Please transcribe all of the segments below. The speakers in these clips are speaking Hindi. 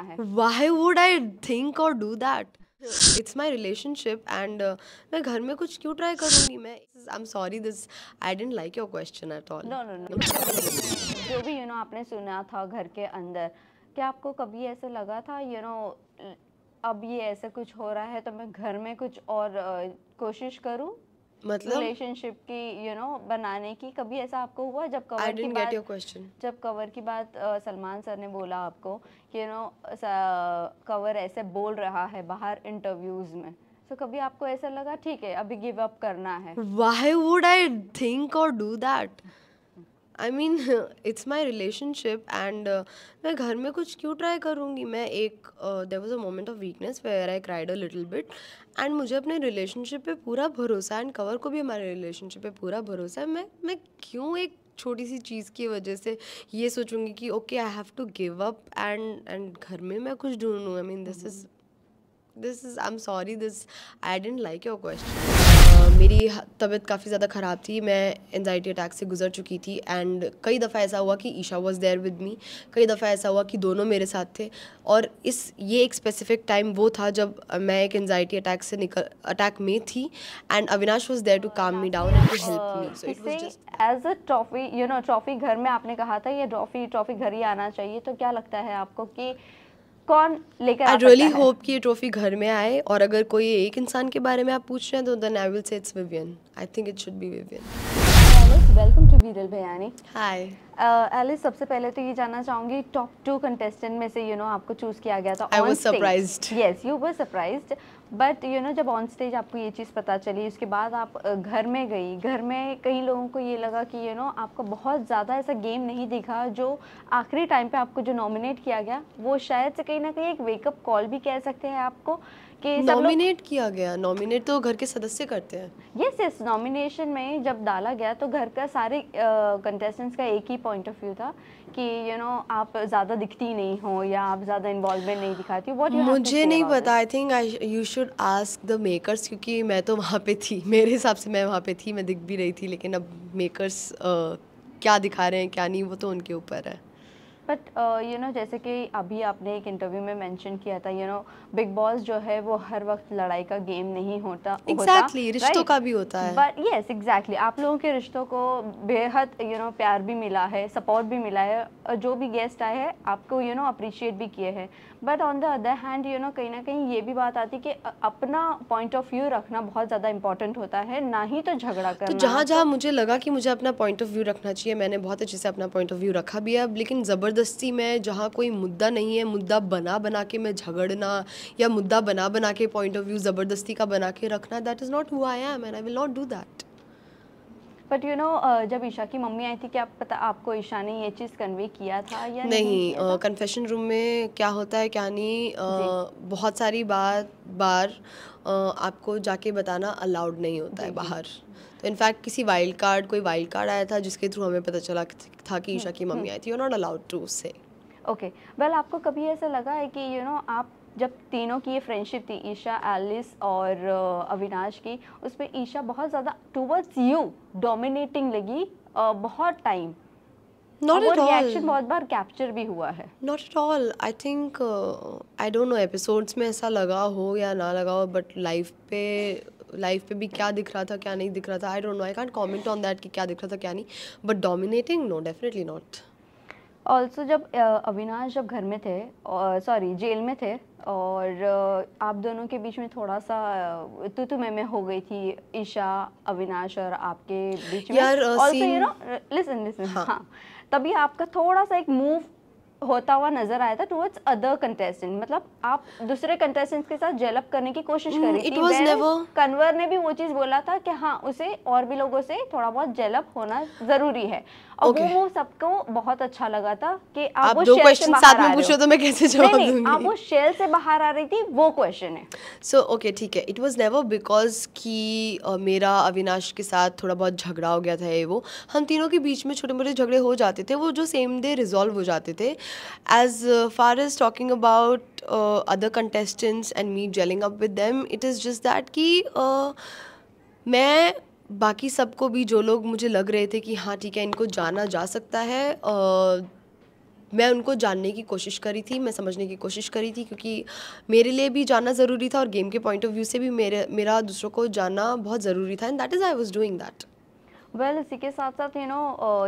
है? Why would I think or do that? It's my relationship and मैं घर में कुछ क्यों ट्राई करूँगी मैं? I'm sorry, this I didn't like your question at all. No no no, जो भी आपने सुना था घर के अंदर, क्या आपको कभी ऐसे लगा था अब ये ऐसे कुछ हो रहा है तो मैं घर में कुछ और कोशिश करूं मतलब रिलेशनशिप की बनाने की? कभी ऐसा आपको हुआ जब I कवर की didn't get बात your question. जब कवर की बात सलमान सर ने बोला आपको कि कवर ऐसे बोल रहा है बाहर इंटरव्यूज में, तो कभी आपको ऐसा लगा ठीक है अभी गिव अप करना है? Why would I think or do that? I mean, it's my relationship and मैं घर में कुछ क्यों ट्राई करूँगी मैं? there was a moment of weakness where I cried a little bit and मुझे अपने रिलेशनशिप पे पूरा भरोसा है एंड कवर को भी हमारे रिलेशनशिप पे पूरा भरोसा है। मैं क्यों एक छोटी सी चीज़ की वजह से ये सोचूंगी कि okay I have to give up and घर में मैं कुछ ढूंढूँ? I mean this is I am sorry, this I didn't like your question. मेरी तबीयत काफ़ी ज़्यादा ख़राब थी, मैं एनजाइटी अटैक से गुजर चुकी थी एंड कई दफ़ा ऐसा हुआ कि Isha was there with me, कई दफ़ा ऐसा हुआ कि दोनों मेरे साथ थे और ये एक स्पेसिफिक टाइम वो था जब मैं एक एनजाइटी अटैक में थी and Avinash was there to calm me down and to help me. So it was just as a trophy trophy घर में आपने कहा था ये ट्रॉफी घर ही आना चाहिए, तो क्या लगता है आपको कि कौन लेकर आई रियली होप कि ये ट्रॉफी घर में आए और अगर कोई एक इंसान के बारे में आप पूछ रहे हैं तो then I will say it's Vivian. I think it should be Vivian. Welcome to Viral Bhayani. Hi Alice, सबसे पहले तो ये जानना चाहूंगी टॉप 2 कंटेस्टेंट में से आपको चूज किया गया था। I was surprised. Yes, you were surprised, but जब ऑन स्टेज आपको ये चीज़ पता चली, उसके बाद आप घर में गई, घर में कई लोगों को ये लगा कि आपका बहुत ज़्यादा ऐसा गेम नहीं दिखा, जो आखिरी टाइम पे आपको जो नॉमिनेट किया गया वो शायद से कहीं ना कहीं एक वेकअप कॉल भी कह सकते हैं आपको कि नॉमिनेट किया गया। नॉमिनेट तो घर के सदस्य करते हैं। यस यस, नॉमिनेशन में जब डाला गया तो घर का सारे कंटेस्टेंट्स का एक ही पॉइंट ऑफ व्यू था कि आप ज़्यादा दिखती नहीं हो या आप ज़्यादा इन्वॉल्वमेंट नहीं दिखाती हो। मुझे नहीं पता, I think you should ask the makers, क्योंकि मैं तो वहाँ पे थी, मेरे हिसाब से मैं वहाँ पे थी, मैं दिख भी रही थी, लेकिन अब मेकर्स क्या दिखा रहे हैं क्या नहीं वो तो उनके ऊपर है। बट जैसे कि अभी आपने एक इंटरव्यू में मेंशन किया था बिग बॉस जो है वो हर वक्त लड़ाई का गेम नहीं होता। एग्जैक्टली, रिश्तों का भी होता है। बट यस एग्जैक्टली, आप लोगों के रिश्तों को बेहद प्यार भी मिला है, सपोर्ट भी मिला है, जो भी गेस्ट आए हैं आपको अप्रिशिएट भी किए हैं। But on the other hand कहीं ना कहीं ये भी बात आती है कि अपना पॉइंट ऑफ व्यू रखना बहुत ज़्यादा इंपॉर्टेंट होता है, ना ही तो झगड़ा करना। तो जहाँ जहाँ मुझे लगा कि मुझे अपना पॉइंट ऑफ व्यू रखना चाहिए, मैंने बहुत अच्छे से अपना पॉइंट ऑफ व्यू रखा भी है। लेकिन ज़बरदस्ती में जहाँ कोई मुद्दा नहीं है, मुद्दा बना के मैं झगड़ना या मुद्दा बना के पॉइंट ऑफ व्यू ज़बरदस्ती का बना के रखना, that is not who I am and I will not do that. But जब ईशा की मम्मी आई थी, क्या आपको ईशा ने ये चीज़ कन्वे किया था या नहीं? कन्फेशन रूम में क्या होता है क्या नहीं, बहुत सारी बार आपको जाके बताना अलाउड नहीं होता है बाहर। तो इनफैक्ट कोई वाइल्ड कार्ड आया था जिसके थ्रू हमें पता चला था कि ईशा की मम्मी आई थी। You are not allowed to say. Okay, well आपको कभी ऐसा लगा है कि आप जब तीनों की ये फ्रेंडशिप थी, ईशा, एलिस और अविनाश की, उसमें ईशा बहुत ज़्यादा टुवर्ड्स यू डोमिनेटिंग लगी बहुत time? Not at all. Reaction बहुत बार कैप्चर भी हुआ है। Not at all. I think I don't know episodes में ऐसा लगा हो या ना लगा हो, बट लाइफ पे भी क्या दिख रहा था क्या नहीं दिख रहा था, I don't know, I can't comment on that कि क्या दिख रहा था क्या नहीं, but dominating no, definitely not. Also जब अविनाश जब घर में थे और जेल में थे और आप दोनों के बीच में थोड़ा सा तू मैं हो गई थी, ईशा, अविनाश और आपके बीच में। यार ऑल्सो लिसन हाँ, तभी आपका थोड़ा सा एक मूव होता हुआ नजर आया था टुवर्ड्स अदर कंटेस्टेंट, मतलब आप दूसरे कंटेस्टेंट्स के साथ जेलअप करने की कोशिश कर रही थी। कन्वर ने भी वो चीज बोला था कि हाँ, उसे और भी लोगों से थोड़ा बहुत जेलअप होना जरूरी है, और वो सबको बहुत अच्छा लगा था कि आप वो दो क्वेश्चन साथ में पूछो तो मैं कैसे जवाब दूंगी? आप वो शेल से बाहर आ रही थी, वो क्वेश्चन है। सो ओके ठीक है, इट वाज नेवर बिकॉज कि मेरा अविनाश के साथ थोड़ा बहुत झगड़ा हो गया था, ये वो हम तीनों के बीच में छोटे मोटे झगड़े हो जाते थे, वो जो सेम डे रिजॉल्व हो जाते थे। As far as talking about other contestants and me gelling up with them, it is just that कि मैं बाकी सबको भी, जो लोग मुझे लग रहे थे कि हाँ ठीक है इनको जाना जा सकता है, मैं उनको जानने की कोशिश करी थी, मैं समझने की कोशिश करी थी, क्योंकि मेरे लिए भी जानना ज़रूरी था और गेम के पॉइंट ऑफ व्यू से भी मेरा दूसरों को जानना बहुत ज़रूरी था, and that is I was doing that. Well इसी के साथ साथ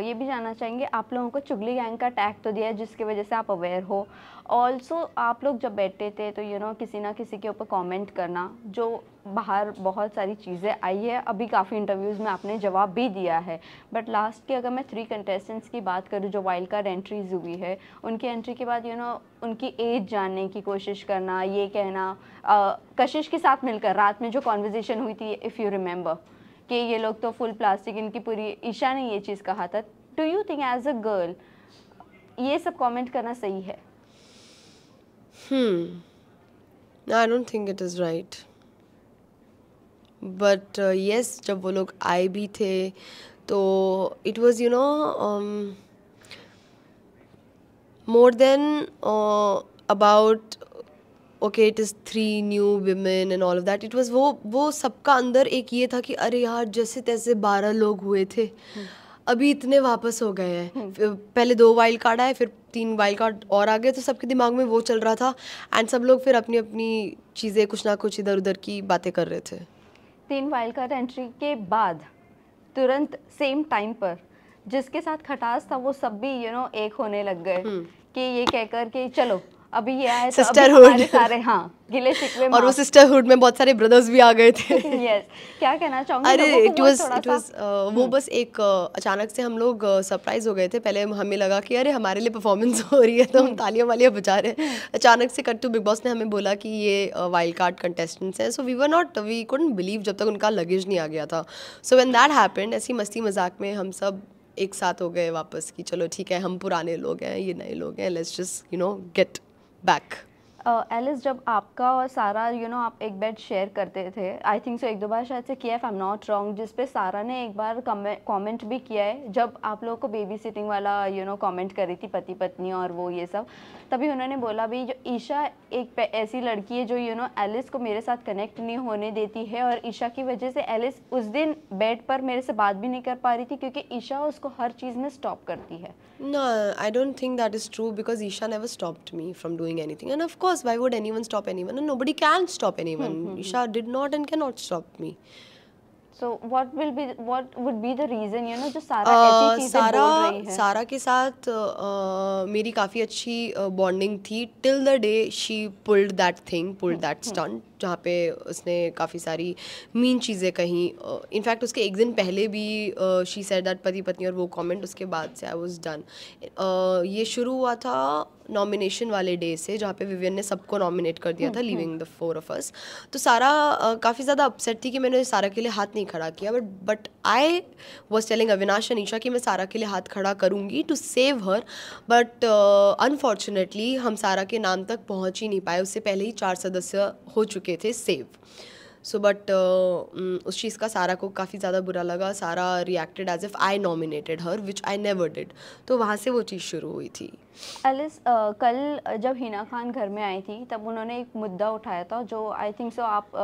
ये भी जानना चाहेंगे, आप लोगों को चुगली गैंग का टैग तो दिया है जिसकी वजह से आप अवेयर हो। ऑल्सो आप लोग जब बैठे थे तो किसी ना किसी के ऊपर कमेंट करना, जो बाहर बहुत सारी चीज़ें आई है, अभी काफ़ी इंटरव्यूज़ में आपने जवाब भी दिया है। बट लास्ट की अगर मैं 3 कंटेस्टेंट्स की बात करूँ जो वाइल्ड कार्ड एंट्रीज हुई है, उनकी एंट्री के बाद उनकी एज जानने की कोशिश करना, ये कहना कशिश के साथ मिलकर रात में जो कॉन्वर्जेसन हुई थी, इफ़ यू रिमेंबर, कि ये लोग तो फुल प्लास्टिक, इनकी पूरी, ईशा ने ये चीज़ कहा था। Do you think as a girl ये सब कमेंट करना सही है? I don't think it is right, but yes, जब वो लोग आए भी थे तो it was more than about okay it is 3 new women and all of that. It was वो सबका अंदर एक ये था कि अरे यार जैसे तैसे 12 लोग हुए थे, अभी इतने वापस हो गए हैं। पहले 2 वाइल्ड कार्ड आए, फिर 3 वाइल्ड कार्ड और आ गए, तो सबके दिमाग में वो चल रहा था, एंड सब लोग फिर अपनी अपनी चीज़ें कुछ ना कुछ इधर उधर की बातें कर रहे थे। 3 वाइल्ड कार्ड एंट्री के बाद तुरंत सेम टाइम पर जिसके साथ खटास था वो सब भी एक होने लग गए कि ये कहकर कि चलो अभी ये आए तो सिस्टरहुड, हमारे सारे गिले शिकवे और वो सिस्टरहुड में बहुत सारे ब्रदर्स भी आ गए थे। यस, क्या कहना चाहूँगी? अरे इट वाज वो बस एक अचानक से हम लोग सरप्राइज हो गए थे। पहले हमें लगा कि अरे हमारे लिए परफॉर्मेंस हो रही है तो हम तालियां वालियां बजा रहे हैं। अचानक से कट टू बिग बॉस ने हमें बोला कि ये वाइल्ड कार्ड कंटेस्टेंट्स हैं। सो वी कुडंट बिलीव जब तक उनका लगेज नहीं आ गया था। सो व्हेन दैट हैपेंड, ऐसी मस्ती मजाक में हम सब एक साथ हो गए वापस कि चलो ठीक है, हम पुराने लोग हैं, ये नए लोग हैं, let's just get back. Alice, जब आपका और सारा आप एक बेड शेयर करते थे, आई थिंक सो 1-2 बार शायद से किया है, if I am not wrong, जिस पे सारा ने एक बार कमेंट भी किया है जब आप लोगों को बेबी सिटिंग वाला कमेंट करी थी, पति पत्नी और वो ये सब, तभी उन्होंने बोला भी जो ईशा एक ऐसी लड़की है जो एलिस को मेरे साथ कनेक्ट नहीं होने देती है, और ईशा की वजह से एलिस उस दिन बेड पर मेरे से बात भी नहीं कर पा रही थी क्योंकि ईशा उसको हर चीज़ में स्टॉप करती है। No, I don't think that is true because Isha never stopped me from doing anything. And of course, why would anyone stop anyone? And nobody can stop anyone. Isha did not and cannot stop me. So what would be the reason जो सारा ऐसी चीजें बोल रही है? सारा के साथ मेरी काफ़ी अच्छी बॉन्डिंग थी till the day she pulled that stunt, जहाँ पे उसने काफ़ी सारी मीन चीज़ें कहीं। इनफैक्ट उसके एक दिन पहले भी शी सेड दैट पति पत्नी, और वो कमेंट उसके बाद से आई वाज डन। ये शुरू हुआ था नॉमिनेशन वाले डे से, जहाँ पे विवियन ने सबको नॉमिनेट कर दिया था, लीविंग द 4 of us। तो सारा काफ़ी ज़्यादा अपसेट थी कि मैंने सारा के लिए हाथ नहीं खड़ा किया, but I was telling Avinash और निशा कि मैं सारा के लिए हाथ खड़ा करूँगी to save her, but unfortunately हम सारा के नाम तक पहुँच ही नहीं पाए, उससे पहले ही 4 सदस्य हो चुके थे सेव। सो बट उस चीज़ का सारा को काफ़ी ज़्यादा बुरा लगा। Sara reacted as if I nominated her, which I never did. तो वहाँ से वो चीज़ शुरू हुई थी। एलिस, कल जब हिना खान घर में आई थी तब उन्होंने एक मुद्दा उठाया था जो आई थिंक सो आप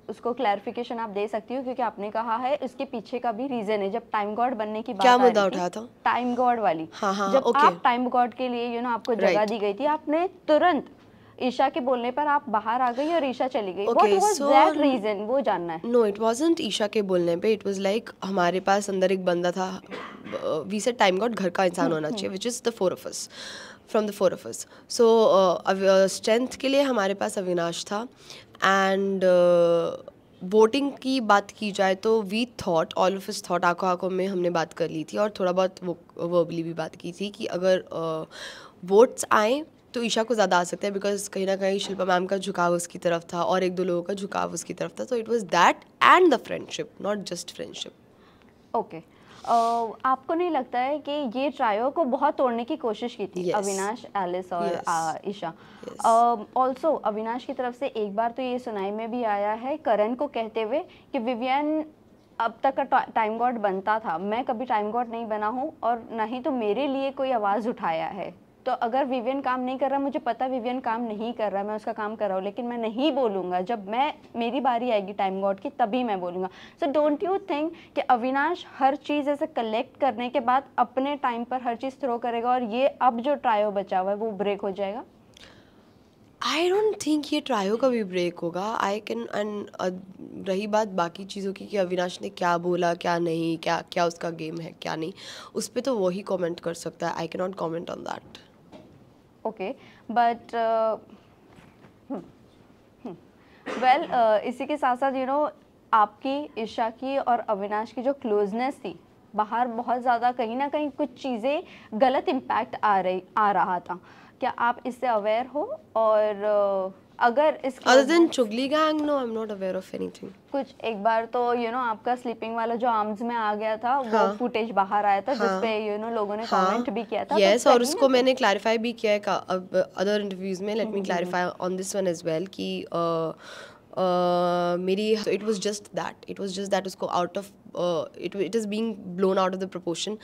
उसको क्लैरिफिकेशन आप दे सकती हो, क्योंकि आपने कहा है उसके पीछे का भी रीज़न है। जब टाइम गॉड बनने की बात क्या मुद्दा उठाया था? टाइम गॉड वाली। हाँ, जब आप टाइम गॉड के लिए आपको जगह दी गई थी, आपने तुरंत ईशा के बोलने पर आप बाहर आ गई और ईशा चली गई। What was that reason? वो जानना है। No, it wasn't ईशा के बोलने पे, it was like हमारे पास अंदर एक बंदा था, we said टाइम गॉड घर का इंसान होना चाहिए, which is the 4 of us, from the 4 of us. So strength के लिए हमारे पास अविनाश था, एंड वोटिंग की बात की जाए तो we thought, all of us thought, आंखों आंखों में हमने बात कर ली थी और थोड़ा बहुत वो वर्बली भी बात की थी कि अगर वोट्स आए तो ईशा को ज़्यादा आ सकता है, बिकॉज कहीं ना कहीं शिल्पा मैम का झुकाव उसकी तरफ था और 1-2 लोगों का झुकाव उसकी तरफ था। तो it was that and the friendship, not just friendship. Okay, आपको नहीं लगता है कि ये ट्रायो को बहुत तोड़ने की कोशिश की थी? अविनाश, एलिस और ईशा। ऑल्सो अविनाश की तरफ से एक बार तो ये सुनाई में भी आया है करण को कहते हुए कि विवियन अब तक का टाइम गॉड बनता था, मैं कभी टाइम गॉड नहीं बना हूँ और ना ही तो मेरे लिए कोई आवाज़ उठाया है। तो अगर विवियन काम नहीं कर रहा, मुझे पता विवियन काम नहीं कर रहा, मैं उसका काम कर रहा हूँ, लेकिन मैं नहीं बोलूँगा, जब मेरी बारी आएगी टाइम गॉड की तभी मैं बोलूँगा। सो डोंट यू थिंक कि अविनाश हर चीज़ ऐसे कलेक्ट करने के बाद अपने टाइम पर हर चीज़ थ्रो करेगा और ये अब जो ट्रायो बचा हुआ है वो ब्रेक हो जाएगा? आई डोंट थिंक ये ट्रायो का भी ब्रेक होगा। आई कैन रही बात बाकी चीज़ों की कि अविनाश ने क्या बोला क्या नहीं, क्या क्या उसका गेम है क्या नहीं, उस पर तो वही कमेंट कर सकता है। I can not comment on that. Okay, but well इसी के साथ साथ आपकी, ईशा की और अविनाश की जो क्लोजनेस थी, बाहर बहुत ज़्यादा कहीं ना कहीं कुछ चीज़ें गलत इम्पैक्ट आ रहा था। क्या आप इससे अवेयर हो? और अगर इस अदर देन चुगली gang, no I am not aware of anything. कुछ एक बार तो आपका स्लीपिंग वाला जो आर्म्स में आ गया था, वो फुटेज बाहर आया था, जिसपे लोगों ने कमेंट भी किया था। यस, और उसको मैंने क्लैरिफाई भी किया है अदर इंटरव्यूज में। Let me clarify on this one as well कि मेरी इट वाज जस्ट दैट उसको out of it is being blown out of the proportion.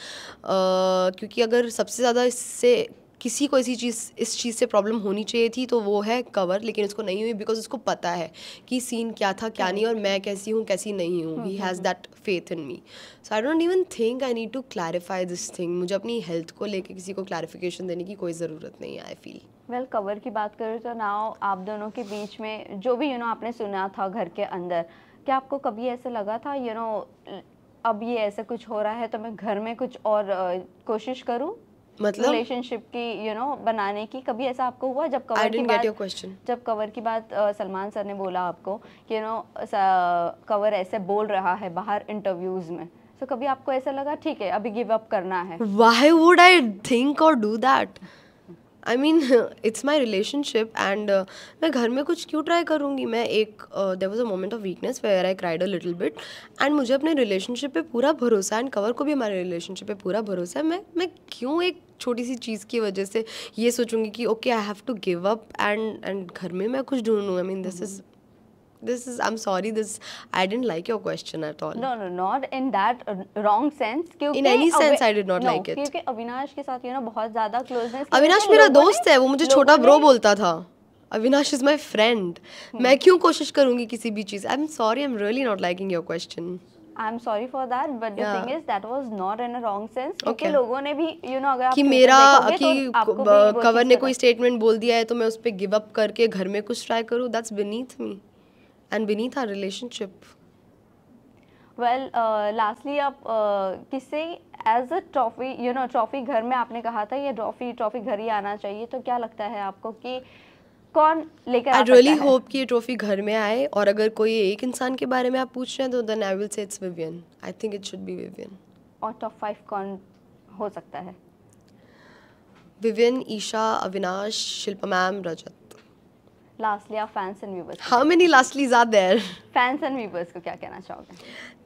क्योंकि अगर सबसे ज़्यादा इससे किसी को इस चीज़ से प्रॉब्लम होनी चाहिए थी तो वो है कवर, लेकिन उसको नहीं हुई बिकॉज उसको पता है कि सीन क्या था क्या नहीं, और मैं कैसी हूँ कैसी नहीं हूँ। He has that faith in me. So I don't even think I need to clarify this thing. मुझे अपनी हेल्थ को लेकर किसी को क्लैरिफिकेशन देने की कोई ज़रूरत नहीं है, आई फील। वेल, कवर की बात करें तो नाउ आप दोनों के बीच में जो भी आपने सुना था घर के अंदर, क्या आपको कभी ऐसे लगा था अब ये ऐसे कुछ हो रहा है तो मैं घर में कुछ और कोशिश करूँ, मतलब रिलेशनशिप की बनाने की? कभी ऐसा आपको हुआ जब कवर की बात सलमान सर ने बोला आपको कि कवर ऐसे बोल रहा है बाहर इंटरव्यूज में, तो कभी आपको ऐसा लगा ठीक है अभी गिव अप करना है? Why would I think or do that? I mean, it's my relationship and मैं घर में कुछ क्यों ट्राई करूँगी? मैं there was a moment of weakness where I cried a little bit and मुझे अपने relationship पे पूरा भरोसा है and कवर को भी हमारे relationship पे पूरा भरोसा है। मैं क्यों एक छोटी सी चीज़ की वजह से ये सोचूंगी कि okay I have to give up and घर में मैं कुछ ढूंढूँ? I mean this is I'm sorry, I didn't like your question at all. No, not in that wrong sense. In any sense I did not like it. क्योंकि अविनाश के साथ बहुत ज़्यादा क्लोजनेस। अविनाश मेरा दोस्त है, वो मुझे छोटा ब्रो बोलता था। Avinash is my friend. मैं क्यों कोशिश करूँगी किसी भी चीज़? I'm sorry, I'm really not liking your question. I'm sorry for that, but the thing is that was not in a wrong sense. क्योंकि लोगों ने भी अगर आप कि मेरा कवर ने कोई स्टेटमेंट बोल दिया है तो मैं उस पर गिव अप करके घर में कुछ ट्राई करूँ, that's beneath me and beneath our relationship. Well, lastly आप किसे as a trophy ट्रॉफी घर में आपने कहा था ये ट्रॉफी घर ही आना चाहिए, तो क्या लगता है आपको कि कौन लेकर आ सकता है? I really hope कि ये ट्रॉफी घर में आए, और अगर कोई एक इंसान के बारे में आप पूछ रहे हैं तो then I will say it's Vivian. I think it should be Vivian. और टॉप 5 कौन हो सकता है? Vivian, Isha, Avinash, Shilpa ma'am, Rajat. Lastly, our fans and viewers. How many lastlies are there? Fans and viewers को क्या कहना चाहोगे?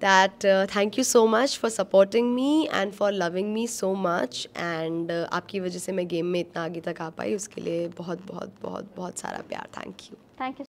That thank you so much for supporting me and for loving me so much, and आपकी वजह से मैं गेम में इतना आगे तक आ पाई, उसके लिए बहुत बहुत बहुत बहुत सारा प्यार। Thank you. Thank you.